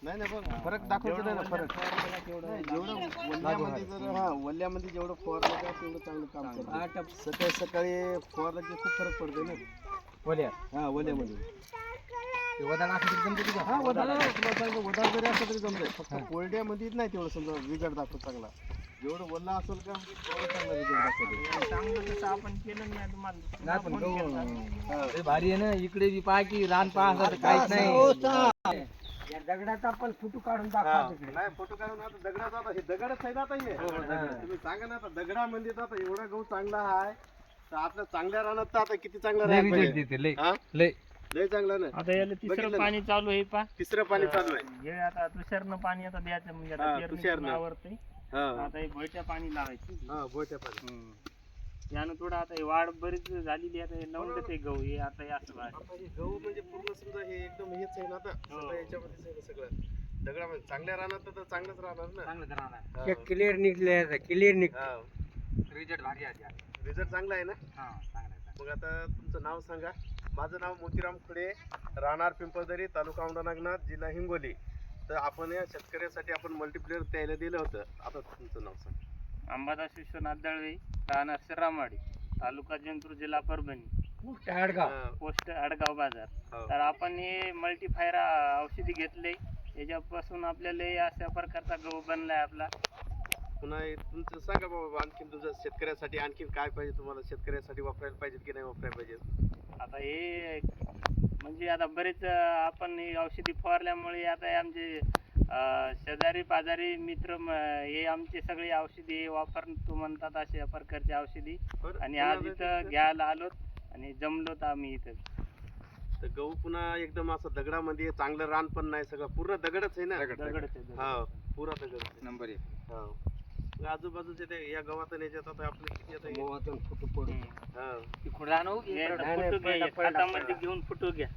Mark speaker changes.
Speaker 1: नाही नाही बघ फरक दाखवतो नाही ना फरक. जेवढं वल्ल्यामध्ये जर वल्ल्यामध्ये जेवढं फवारलं का तेवढं चांगलं काम करतं. सकाळी सकाळी फवारलं की खूप फरक पडतो ना वल्यामध्ये. वदाळ जरी असलं तरी जमतंय. फक्त कोरड्यामध्ये नाही तेवढं समजा रिझल्ट दाखवतो चांगला. जेवढं वल्ला असेल का तेवढं चांगला रिझल्ट दाखवतो.
Speaker 2: आपण केलं नाही तुम्हाला
Speaker 3: भारी आहे ना. इकडे बी पहा की रान पहा काहीच नाही.
Speaker 2: दगडाचा पण फोटो काढून
Speaker 1: नाही फोटो काढून आता दगडात आता हे दगडच आहे ना आता हे. तुम्ही सांगा ना आता दगडामध्ये तर आता एवढा गहू चांगला आहे तर आपल्या चांगल्या रानात तर आता किती चांगला रान पाहिजे. हा? लय चांगला ना.
Speaker 2: आता याला तिसरं पाणी चालू आहे पा
Speaker 1: तिसरं पाणी चालू आहे.
Speaker 2: हे आता तुषारनं पाणी आता द्यायचं म्हणजे
Speaker 1: हा,
Speaker 2: आता पेरणीचं
Speaker 1: तुषारनं.
Speaker 2: आवरतंय.
Speaker 1: हा
Speaker 2: आता हे भोयच्या पाणी लावायची
Speaker 1: हा बोट्या पाणी.
Speaker 2: यानं थोडं आता हे वाढ बरीच झालेली आहे. आता हे लावून देते गहू हे आता हे असं आहे.
Speaker 1: आता हे गहू म्हणजे पूर्ण समजा हे एकदम हेच आहे ना आता सगळं याच्यामध्येच आहे ना सगळं दगडामध्ये. चांगल्या रानात तर चांगलंच राहणार ना.
Speaker 2: क्लिअर निघले क्लिअर निघ
Speaker 3: रिझल्ट भारी आहे.
Speaker 1: रिझल्ट चांगला आहे ना.
Speaker 3: हा चांगला आहे.
Speaker 1: मग आता तुमचं नाव सांगा. माझं नाव मोतीराम खुडे, राहणार पिंपळदरी, तालुका औंढा नागनाथ, जिल्हा हिंगोली. तर आपण या शेतकऱ्यासाठी आपण मल्टीप्लेअर द्यायला दिलं होतं. आता तुमचं नाव सांगा.
Speaker 2: अंबादास विश्वनाथ दळवे, राहणार शिरामाडी, तालुका जिंतूर, जिल्हा परभणी, पोस्ट आडगाव बाजार.
Speaker 1: हो.
Speaker 2: तर आपण हे मल्टीफायर औषधी घेतले. याच्यापासून आपल्याला हे अशा प्रकारचा गहू बनलाय आपला.
Speaker 1: पुन्हा हे तुमचं सांगा बाबा आणखीन तुमचं शेतकऱ्यासाठी आणखीन काय पाहिजे तुम्हाला. शेतकऱ्यासाठी वापरायला पाहिजे की नाही वापरायला पाहिजे.
Speaker 2: आता हे म्हणजे आता बरेच आपण हे औषधी फवारल्यामुळे आता हे आमचे शेजारी पाजारी मित्र हे आमचे सगळे औषधी वापरतो म्हणतात अशा प्रकारची औषधी.
Speaker 1: बरं,
Speaker 2: आणि
Speaker 1: पुन्हा
Speaker 2: आज इथं घ्यायला आलोत आणि जमलोत आम्ही इथं.
Speaker 1: तर गहू पुन्हा एकदम असं दगडामध्ये चांगलं रान पण नाही. सगळं पूर्ण दगडच आहे ना.
Speaker 2: दगडच आहे.
Speaker 1: हा पुरा दगड
Speaker 3: नंबर 1.
Speaker 1: हा. मग आजूबाजूचे ते या गव्हात याच्यात आता आपले किती आता हे? हा
Speaker 2: हे फुटू घ्या, हातामध्ये घेऊन फुटू घ्या.